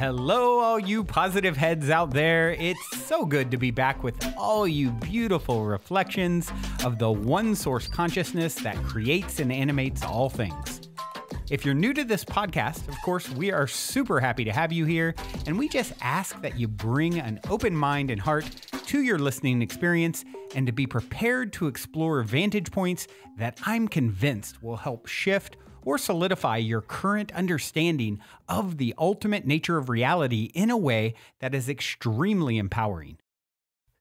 Hello, all you positive heads out there. It's so good to be back with all you beautiful reflections of the one source consciousness that creates and animates all things. If you're new to this podcast, of course, we are super happy to have you here, and we just ask that you bring an open mind and heart to your listening experience and to be prepared to explore vantage points that I'm convinced will help shift or solidify your current understanding of the ultimate nature of reality in a way that is extremely empowering.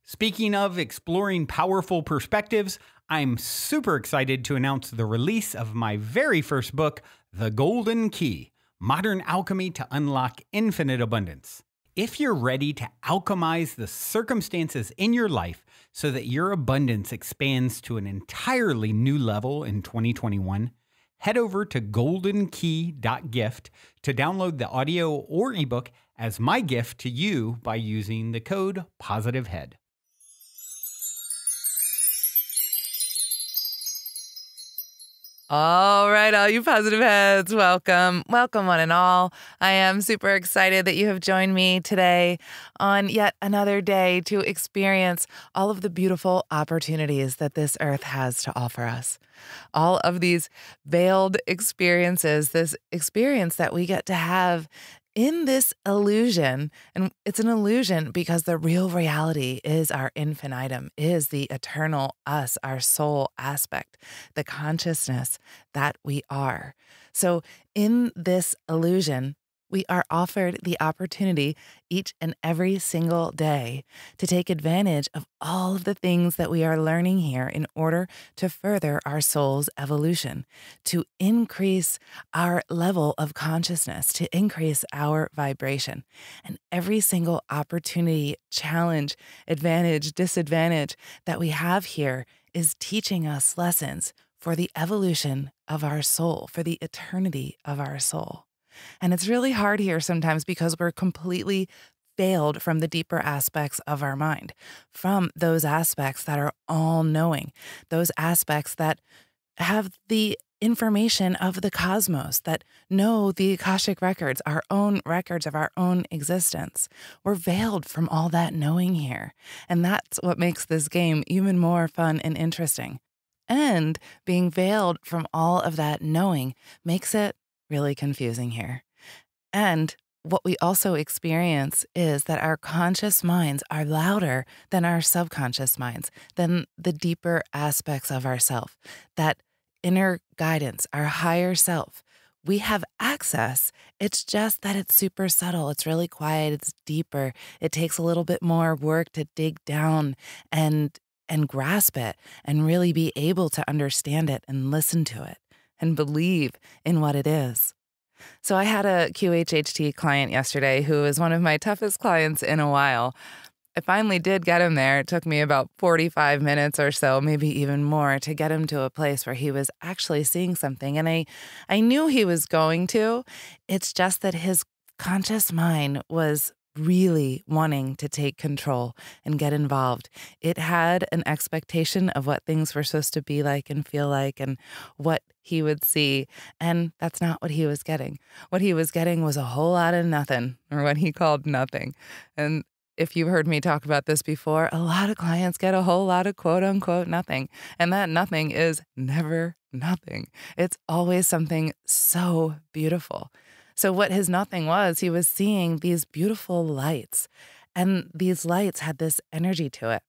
Speaking of exploring powerful perspectives, I'm super excited to announce the release of my very first book, The Golden Key: Modern Alchemy to Unlock Infinite Abundance. If you're ready to alchemize the circumstances in your life so that your abundance expands to an entirely new level in 2021, head over to goldenkey.gift to download the audio or ebook as my gift to you by using the code POSITIVEHEAD. All right, all you positive heads, welcome. Welcome, one and all. I am super excited that you have joined me today on yet another day to experience all of the beautiful opportunities that this earth has to offer us. All of these veiled experiences, this experience that we get to have in this illusion. And it's an illusion because the real reality is our infinitum, is the eternal us, our soul aspect, the consciousness that we are. So in this illusion, we are offered the opportunity each and every single day to take advantage of all of the things that we are learning here in order to further our soul's evolution, to increase our level of consciousness, to increase our vibration. And every single opportunity, challenge, advantage, disadvantage that we have here is teaching us lessons for the evolution of our soul, for the eternity of our soul. And it's really hard here sometimes because we're completely veiled from the deeper aspects of our mind, from those aspects that are all-knowing, those aspects that have the information of the cosmos, that know the Akashic records, our own records of our own existence. We're veiled from all that knowing here. And that's what makes this game even more fun and interesting. And being veiled from all of that knowing makes it really confusing here. And what we also experience is that our conscious minds are louder than our subconscious minds, than the deeper aspects of ourself, that inner guidance, our higher self. We have access. It's just that it's super subtle. It's really quiet. It's deeper. It takes a little bit more work to dig down and grasp it and really be able to understand it and listen to it and believe in what it is. So I had a QHHT client yesterday who is one of my toughest clients in a while. I finally did get him there. It took me about 45 minutes or so, maybe even more, to get him to a place where he was actually seeing something. And I knew he was going to. It's just that his conscious mind was really wanting to take control and get involved. It had an expectation of what things were supposed to be like and feel like and what he would see. And that's not what he was getting. What he was getting was a whole lot of nothing, or what he called nothing. And if you've heard me talk about this before, a lot of clients get a whole lot of quote unquote nothing. And that nothing is never nothing. It's always something so beautiful. So what his nothing was, he was seeing these beautiful lights, and these lights had this energy to it.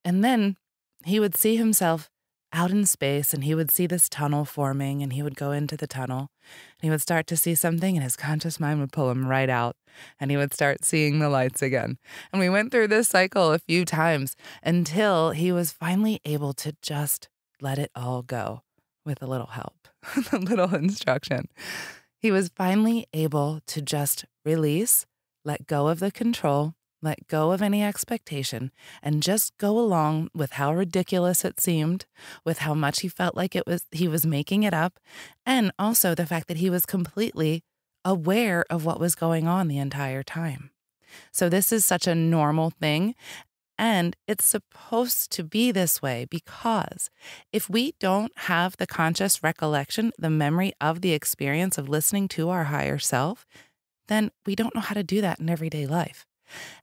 And then he would see himself out in space, and he would see this tunnel forming, and he would go into the tunnel, and he would start to see something, and his conscious mind would pull him right out, and he would start seeing the lights again. And we went through this cycle a few times until he was finally able to just let it all go with a little help, a little instruction. He was finally able to just release, let go of the control, let go of any expectation, and just go along with how ridiculous it seemed, with how much he felt like he was making it up, and also the fact that he was completely aware of what was going on the entire time. So this is such a normal thing. And it's supposed to be this way because if we don't have the conscious recollection, the memory of the experience of listening to our higher self, then we don't know how to do that in everyday life.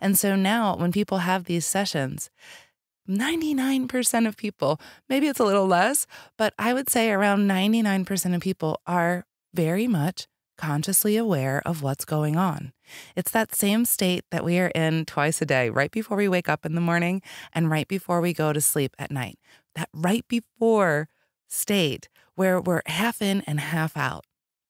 And so now when people have these sessions, 99% of people, maybe it's a little less, but I would say around 99% of people are very much consciously aware of what's going on. It's that same state that we are in twice a day, right before we wake up in the morning and right before we go to sleep at night. That right before state where we're half in and half out.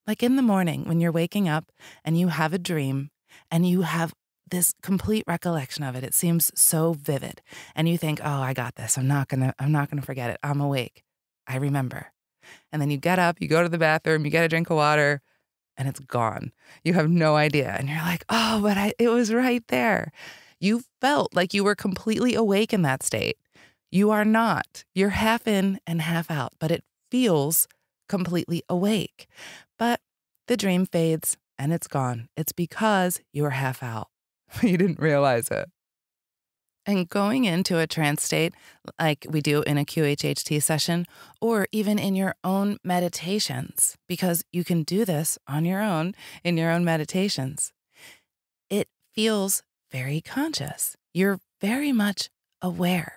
Like in the morning when you're waking up and you have a dream and you have this complete recollection of it. It seems so vivid. And you think, oh, I got this. I'm not gonna forget it. I'm awake. I remember. And then you get up, you go to the bathroom, you get a drink of water, and it's gone. You have no idea. And you're like, oh, but it was right there. You felt like you were completely awake in that state. You are not. You're half in and half out, but it feels completely awake. But the dream fades and it's gone. It's because you were half out. You didn't realize it. And going into a trance state, like we do in a QHHT session, or even in your own meditations, because you can do this on your own in your own meditations, it feels very conscious. You're very much aware.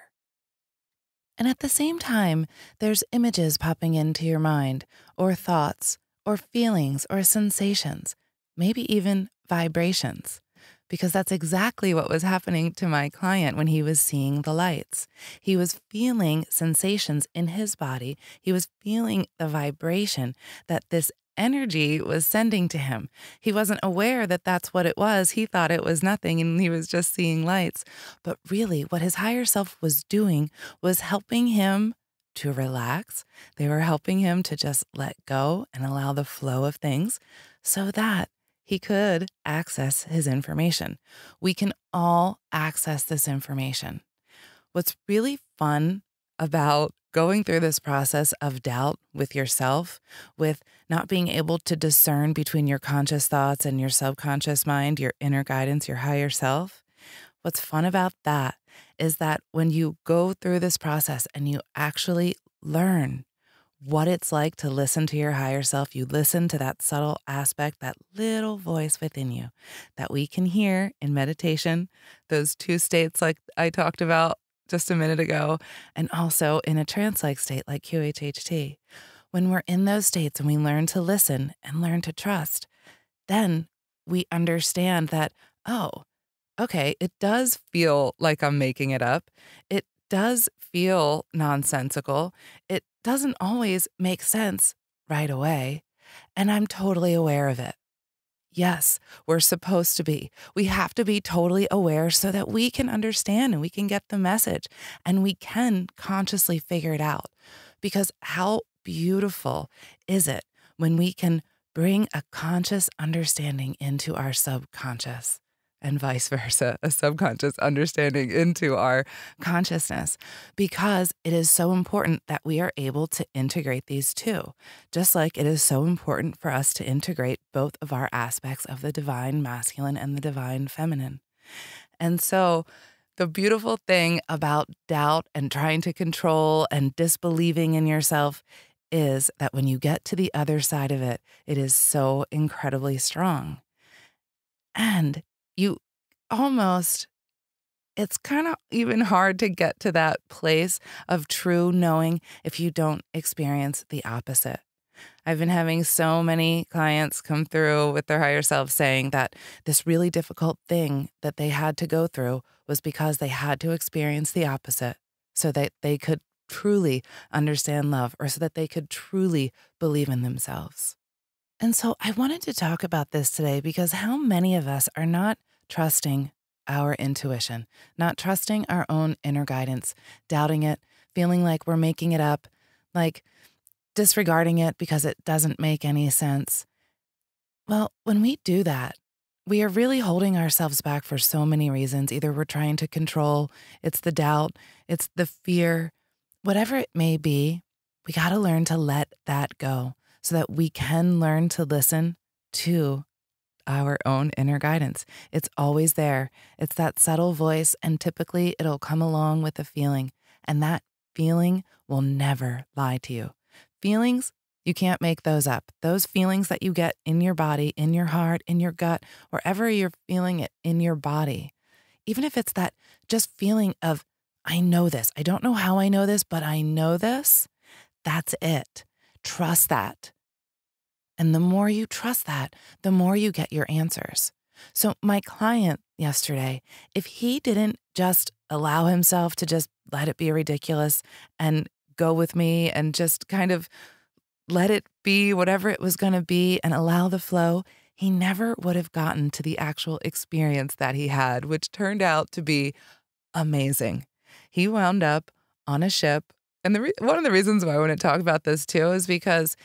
And at the same time, there's images popping into your mind, or thoughts, or feelings, or sensations, maybe even vibrations. Because that's exactly what was happening to my client when he was seeing the lights. He was feeling sensations in his body. He was feeling the vibration that this energy was sending to him. He wasn't aware that that's what it was. He thought it was nothing and he was just seeing lights. But really, what his higher self was doing was helping him to relax. They were helping him to just let go and allow the flow of things so that he could access his information. We can all access this information. What's really fun about going through this process of doubt with yourself, with not being able to discern between your conscious thoughts and your subconscious mind, your inner guidance, your higher self, what's fun about that is that when you go through this process and you actually learn what it's like to listen to your higher self, you listen to that subtle aspect, that little voice within you that we can hear in meditation, those two states like I talked about just a minute ago, and also in a trance-like state like QHHT. When we're in those states and we learn to listen and learn to trust, then we understand that, oh, okay, it does feel like I'm making it up. It does feel nonsensical. It doesn't always make sense right away, and I'm totally aware of it. Yes, we're supposed to be. We have to be totally aware so that we can understand and we can get the message and we can consciously figure it out. Because how beautiful is it when we can bring a conscious understanding into our subconscious? And vice versa, a subconscious understanding into our consciousness, because it is so important that we are able to integrate these two, just like it is so important for us to integrate both of our aspects of the divine masculine and the divine feminine. And so the beautiful thing about doubt and trying to control and disbelieving in yourself is that when you get to the other side of it, it is so incredibly strong. And you almost, it's kind of even hard to get to that place of true knowing if you don't experience the opposite. I've been having so many clients come through with their higher self saying that this really difficult thing that they had to go through was because they had to experience the opposite so that they could truly understand love, or so that they could truly believe in themselves. And so I wanted to talk about this today because how many of us are not trusting our intuition, not trusting our own inner guidance, doubting it, feeling like we're making it up, like disregarding it because it doesn't make any sense. Well, when we do that, we are really holding ourselves back for so many reasons. Either we're trying to control, it's the doubt, it's the fear, whatever it may be, we got to learn to let that go, so that we can learn to listen to our own inner guidance. It's always there. It's that subtle voice, and typically it'll come along with a feeling, and that feeling will never lie to you. Feelings, You can't make those up. Those feelings that you get in your body, in your heart, in your gut, wherever you're feeling it in your body, even if it's that just feeling of, I know this. I don't know how I know this, but I know this. That's it. Trust that. And the more you trust that, the more you get your answers. So my client yesterday, if he didn't just allow himself to just let it be ridiculous and go with me and just kind of let it be whatever it was going to be and allow the flow, he never would have gotten to the actual experience that he had, which turned out to be amazing. He wound up on a ship. And one of the reasons why I want to talk about this too is because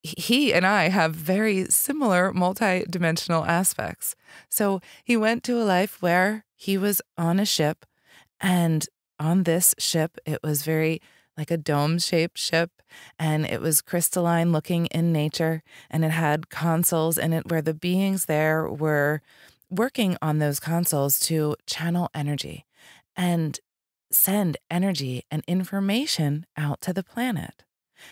he and I have very similar multidimensional aspects. So he went to a life where he was on a ship, and on this ship, it was very like a dome-shaped ship, and it was crystalline looking in nature, and it had consoles in it where the beings there were working on those consoles to channel energy and send energy and information out to the planet.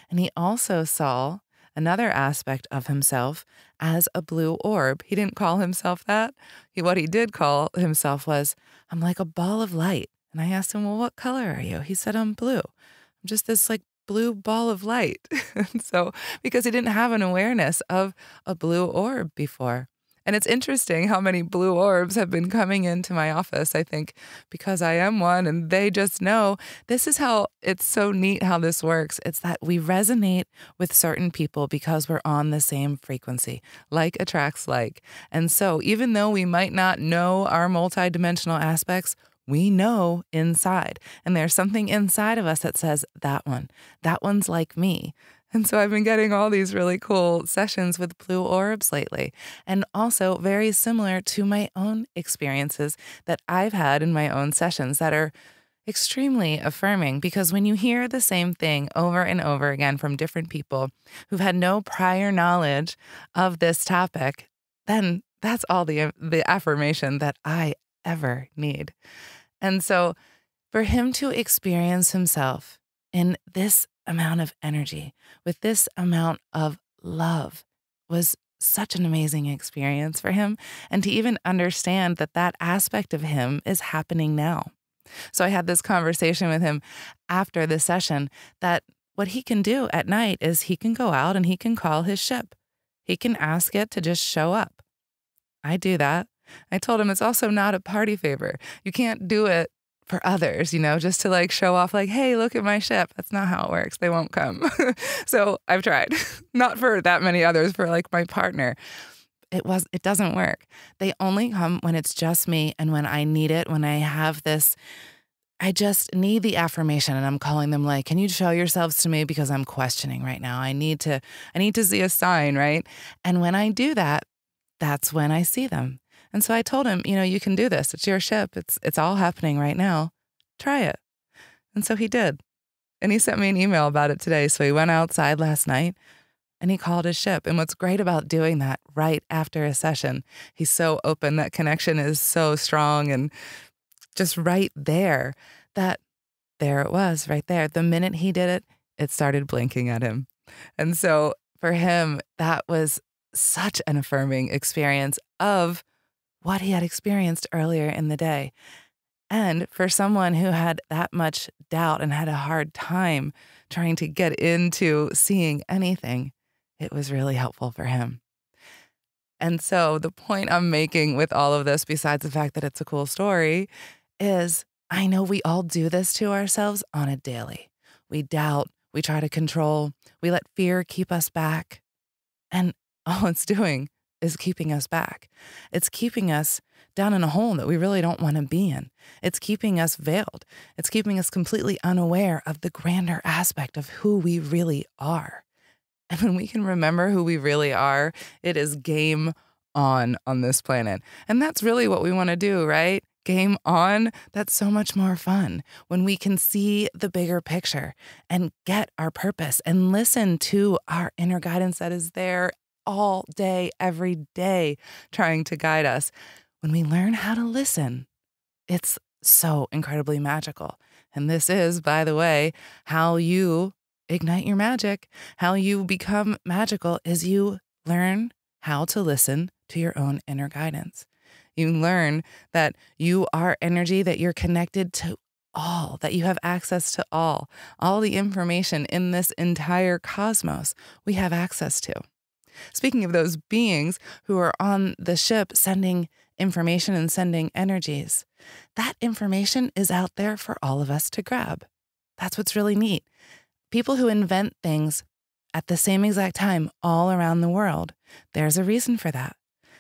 And he also saw another aspect of himself as a blue orb. He didn't call himself that. What he did call himself was, I'm like a ball of light. And I asked him, well, what color are you? He said, I'm blue. I'm just this like blue ball of light. So, because he didn't have an awareness of a blue orb before. And it's interesting how many blue orbs have been coming into my office, I think, because I am one and they just know. This is how it's so neat how this works. It's that we resonate with certain people because we're on the same frequency. Like attracts like. And so even though we might not know our multidimensional aspects, we know inside. And there's something inside of us that says, that one's like me. And so I've been getting all these really cool sessions with blue orbs lately, and also very similar to my own experiences that I've had in my own sessions that are extremely affirming, because when you hear the same thing over and over again from different people who've had no prior knowledge of this topic, then that's all the affirmation that I ever need. And so for him to experience himself in this amount of energy, with this amount of love, was such an amazing experience for him. And to even understand that that aspect of him is happening now. So I had this conversation with him after the session that what he can do at night is he can go out and he can call his ship. He can ask it to just show up. I do that. I told him it's also not a party favor. You can't do it for others, just to like show off like, hey, look at my ship. That's not how it works. They won't come. So I've tried, not for that many others, for like my partner. It doesn't work. They only come when it's just me and when I need it, when I have this, I just need the affirmation, and I'm calling them like, can you show yourselves to me because I'm questioning right now. I need to see a sign, right? And when I do that, that's when I see them. And so I told him, you can do this. It's your ship. It's all happening right now. Try it. And so he did. And he sent me an email about it today. So he went outside last night and he called his ship. And what's great about doing that right after a session, he's so open. That connection is so strong and just right there, that there it was right there. The minute he did it, it started blinking at him. And so for him, that was such an affirming experience of what he had experienced earlier in the day. And for someone who had that much doubt and had a hard time trying to get into seeing anything, it was really helpful for him. And so the point I'm making with all of this, besides the fact that it's a cool story, is I know we all do this to ourselves on a daily. We doubt, we try to control, we let fear keep us back. And all it's doing is keeping us back. It's keeping us down in a hole that we really don't want to be in. It's keeping us veiled. It's keeping us completely unaware of the grander aspect of who we really are. And when we can remember who we really are, it is game on this planet. And that's really what we want to do, right? Game on. That's so much more fun when we can see the bigger picture and get our purpose and listen to our inner guidance that is there all day, every day, trying to guide us. When we learn how to listen, it's so incredibly magical. And this is, by the way, how you ignite your magic. How you become magical is you learn how to listen to your own inner guidance. You learn that you are energy, that you're connected to all, that you have access to all the information in this entire cosmos we have access to. Speaking of those beings who are on the ship sending information and sending energies, that information is out there for all of us to grab. That's what's really neat. People who invent things at the same exact time all around the world, there's a reason for that.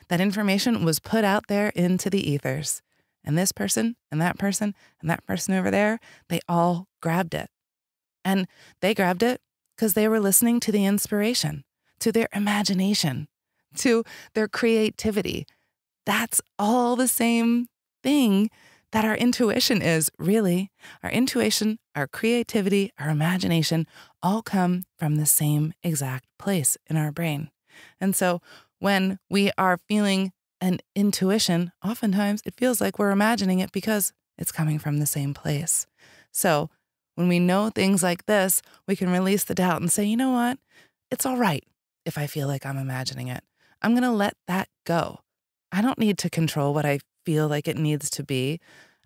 That information was put out there into the ethers. And this person and that person and that person over there, they all grabbed it. And they grabbed it because they were listening to the inspiration, to their imagination, to their creativity. That's all the same thing that our intuition is, really. Our intuition, our creativity, our imagination all come from the same exact place in our brain. And so when we are feeling an intuition, oftentimes it feels like we're imagining it because it's coming from the same place. So when we know things like this, we can release the doubt and say, you know what? It's all right if I feel like I'm imagining it. I'm going to let that go. I don't need to control what I feel like it needs to be.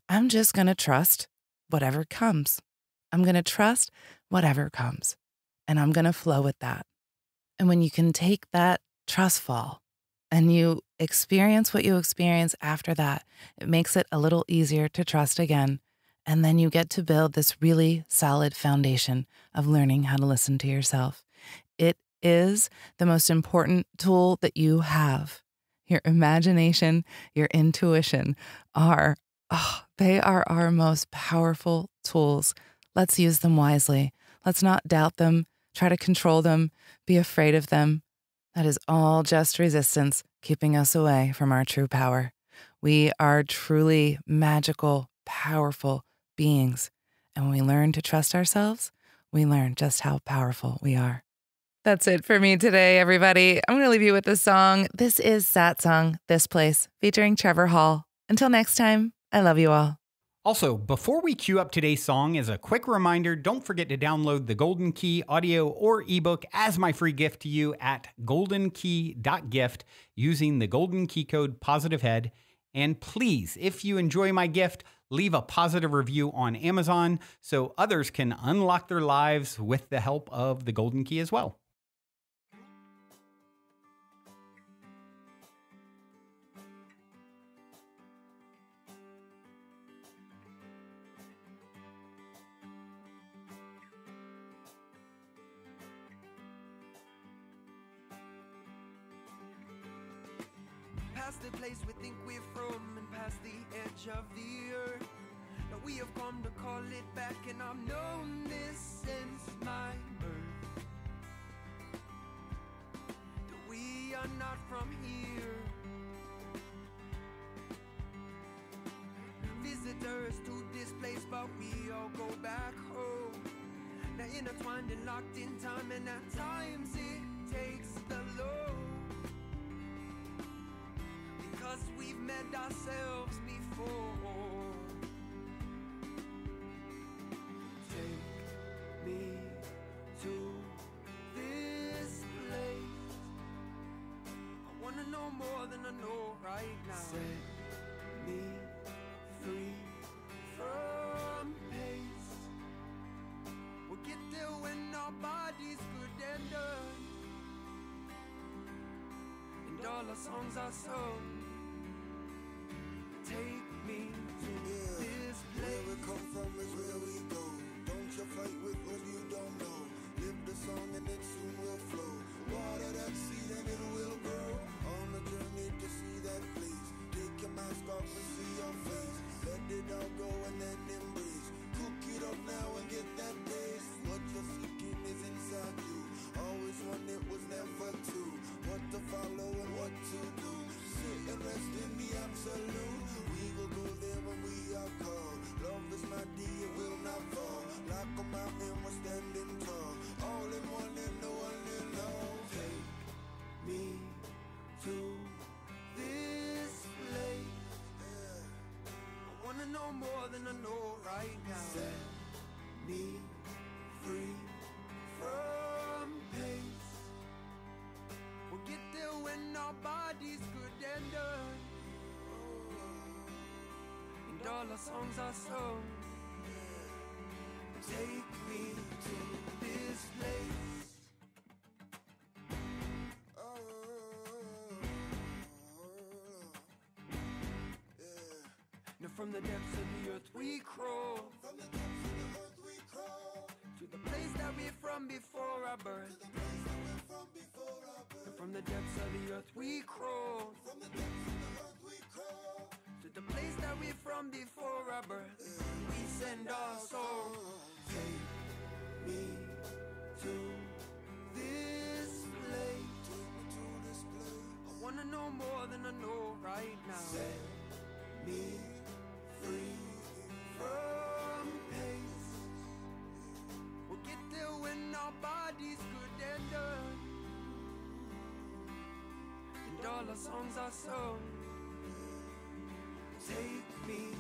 I'm just going to trust whatever comes. I'm going to trust whatever comes, and I'm going to flow with that. And when you can take that trust fall and you experience what you experience after that, it makes it a little easier to trust again. And then you get to build this really solid foundation of learning how to listen to yourself. It is the most important tool that you have. Your imagination, your intuition they are our most powerful tools. Let's use them wisely. Let's not doubt them, try to control them, be afraid of them. That is all just resistance keeping us away from our true power. We are truly magical, powerful beings. And when we learn to trust ourselves, we learn just how powerful we are. That's it for me today, everybody. I'm going to leave you with this song. This is Satsang, This Place, featuring Trevor Hall. Until next time, I love you all. Also, before we cue up today's song, as a quick reminder, don't forget to download the Golden Key audio or ebook as my free gift to you at goldenkey.gift using the Golden Key code POSITIVEHEAD. And please, if you enjoy my gift, leave a positive review on Amazon so others can unlock their lives with the help of the Golden Key as well. Past the place we think we're from and past the edge of the earth. Now we have come to call it back, and I've known this since my birth. That we are not from here. Visitors to this place, but we all go back home. Now intertwined and locked in time, and at times it takes the load. Because we've met ourselves before. Take me to this place. I wanna know more than I know right now. Set me free from pace. We'll get there when our body's good and done, and all our songs are sung. Take me to this place. Where we come from is where we go. Don't you fight with what you don't know. Live the song and it soon will flow. Water that seed and it will grow. On a journey to see that place. Take your mask off and see your face. Let it all go and then embrace. Cook it up now and get that taste. What you're seeking is inside you. Always one it was never two. What to follow and what to do. Sit and rest in the absolute. We will go there when we are called. Love is my dear, will not fall. Like a mountain, we're standing tall. All in one and no one in all. Take me to this place. I wanna know more than I know right now. Set me free all our songs are sung. Take me to this place. Now from the depths of the earth we crawl, From the depths of the earth we crawl, to the place that we're from before our birth. the place that we're from before our birth. From the depths of the earth we crawl, From the depths of the earth we crawl, to the place that we're from before our birth. We send our song. Take me to this place. take me to this place. I wanna know more than I know right now. Set me free from pace. We'll get there when our body's good and done, and all our songs are sung. Take me